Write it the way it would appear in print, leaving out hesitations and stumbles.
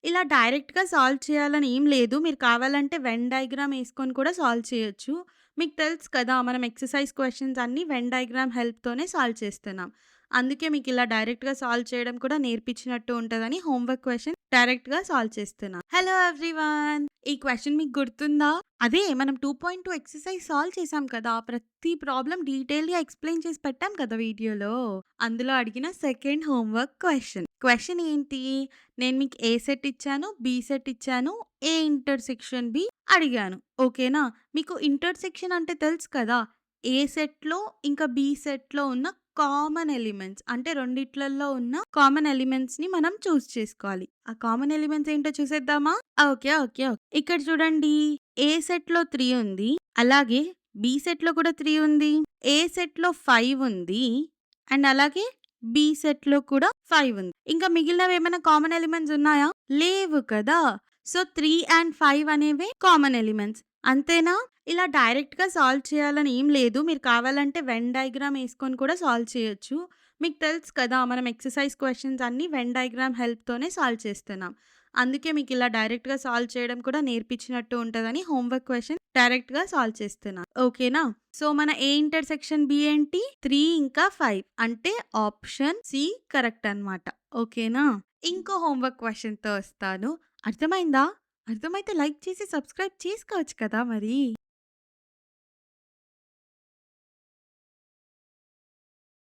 ఇలా డైరెక్ట్‌గా సాల్వ్ చేయాలని ఏం లేదు. మీరు కావాలంటే వెన్ డయాగ్రామ్ ఏసుకొని కూడా సాల్వ్ చేయొచ్చు. మీకు తెలుసు కదా! మనం ఎక్సర్‌సైజ్ క్వెషన్స్ అన్నీ వెన్ డయాగ్రామ్ హెల్ప్‌తోనే సాల్వ్ చేస్తున్నాం. అందుకే మీకిలా డైరెక్ట్‌గా సాల్వ్ చేయడం కూడా నేర్పించినట్టు ఉంటదని హోంవర్క్ క్వెషన్ డైరెక్ట్‌గా సాల్వ్ చేస్తున్నా. Hello everyone! ఈ క్వెషన్ మీకు గుర్తుందా? అదే మనం 2.2 ఎక్సర్‌సైజ్ సాల్వ్ చేసాం కదా! ప్రతి ప్రాబ్లమ్ డీటెయిల్‌గా ఎక్స్‌ప్లెయిన్ చేసి పెట్టాం కదా వీడియోలో. అందులో అడిగిన సెకండ్ హోంవర్క్ క్వెషన్. క్వెషన్ ఏంటి? నేను మీకు ఏ సెట్ ఇచ్చాను, బి సెట్ ఇచ్చాను, ఏ ఇంటర్సెక్షన్ బి అడిగాను. ఓకేనా? మీకు ఇంటర్సెక్షన్ అంటే తెలుసు కదా! ఏ సెట్‌లో ఇంకా బి సెట్‌లో ఉన్న కామన్ ఎలిమెంట్స్ అంటే రెండిట్లల్లో ఉన్న కామన్ ఎలిమెంట్స్‌ని మనం చేసుకోవాలి. ఆ కామన్ ఎలిమెంట్స్ ఏంటో చూసేద్దామా? ఓకే. ఇక్కడ చూడండి. ఏ సెట్‌లో 3 ఉంది. అలాగే బి సెట్‌లో కూడా 3 ఉంది. ఏ సెట్‌లో 5 ఉంది. అండ్ అలాగే బి సెట్‌లో కూడా 5 ఉంది. ఇంకా మిగిలినవేమైనా కామన్ ఎలిమెంట్స్ ఉన్నాయా? లేవు కదా! సో, 3 అండ్ 5 అనేవే కామన్ ఎలిమెంట్స్. అంతేనా? ఇలా డైరెక్ట్‌గా సాల్వ్ చేయాలని ఏం లేదు. మీరు కావాలంటే వెన్ డయాగ్రామ్ ఏసుకొని కూడా సాల్వ్ చేయొచ్చు. మీకు తెలుసు కదా! మనం ఎక్సర్‌సైజ్ క్వెషన్స్ అన్నీ వెన్ డయాగ్రామ్ హెల్ప్‌తోనే సాల్వ్ చేస్తున్నాం. అందుకే మీకిలా డైరెక్ట్‌గా సాల్వ్ చేయడం కూడా నేర్పించినట్టు ఉంటదని హోంవర్క్ క్వెషన్ డైరెక్ట్‌గా సాల్వ్ చేస్తున్నా. ఓకేనా? సో, మన ఏ ఇంటర్సెక్షన్ బి ఏంటి? 3 ఇంకా 5 అంటే ఆప్షన్ సి కరెక్ట్ అన్నమాట. ఓకేనా? ఇంకో హోంవర్క్ క్వెషన్‌తో వస్తాను. అర్థమైందా? అర్థమైతే లైక్ చేసి సబ్స్క్రైబ్ చేసుకోవచ్చు కదా మరి.